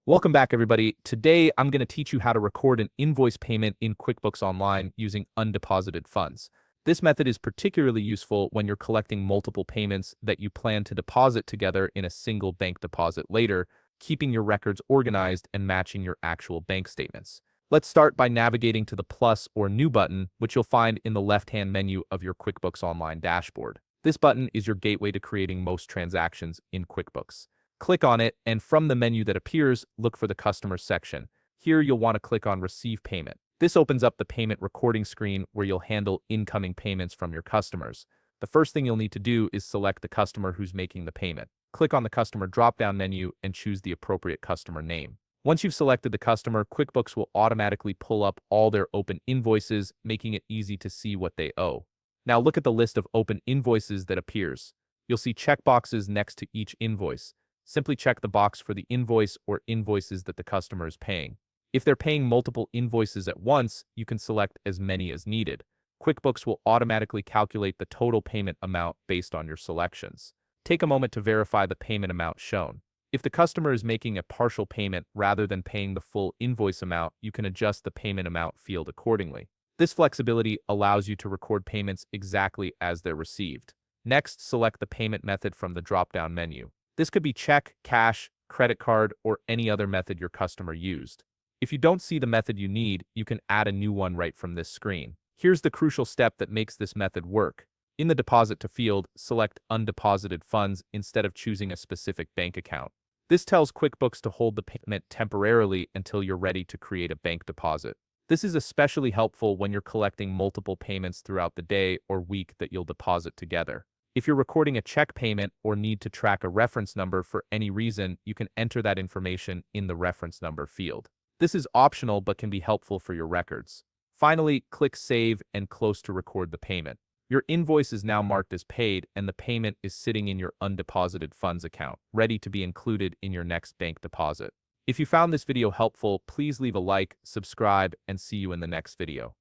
Welcome back, everybody. Today, I'm going to teach you how to record an invoice payment in QuickBooks Online using undeposited funds. This method is particularly useful when you're collecting multiple payments that you plan to deposit together in a single bank deposit later, keeping your records organized and matching your actual bank statements. Let's start by navigating to the plus or new button, which you'll find in the left-hand menu of your QuickBooks Online dashboard. This button is your gateway to creating most transactions in QuickBooks. Click on it, and from the menu that appears, look for the Customers section. Here, you'll want to click on Receive Payment. This opens up the payment recording screen where you'll handle incoming payments from your customers. The first thing you'll need to do is select the customer who's making the payment. Click on the Customer drop-down menu and choose the appropriate customer name. Once you've selected the customer, QuickBooks will automatically pull up all their open invoices, making it easy to see what they owe. Now look at the list of open invoices that appears. You'll see checkboxes next to each invoice. Simply check the box for the invoice or invoices that the customer is paying. If they're paying multiple invoices at once, you can select as many as needed. QuickBooks will automatically calculate the total payment amount based on your selections. Take a moment to verify the payment amount shown. If the customer is making a partial payment rather than paying the full invoice amount, you can adjust the payment amount field accordingly. This flexibility allows you to record payments exactly as they're received. Next, select the payment method from the drop-down menu. This could be check, cash, credit card, or any other method your customer used. If you don't see the method you need, you can add a new one right from this screen. Here's the crucial step that makes this method work. In the Deposit to field, select Undeposited Funds instead of choosing a specific bank account. This tells QuickBooks to hold the payment temporarily until you're ready to create a bank deposit. This is especially helpful when you're collecting multiple payments throughout the day or week that you'll deposit together. If you're recording a check payment or need to track a reference number for any reason, you can enter that information in the reference number field. This is optional but can be helpful for your records. Finally, click Save and close to record the payment. Your invoice is now marked as paid and the payment is sitting in your undeposited funds account, ready to be included in your next bank deposit. If you found this video helpful, please leave a like, subscribe, and see you in the next video.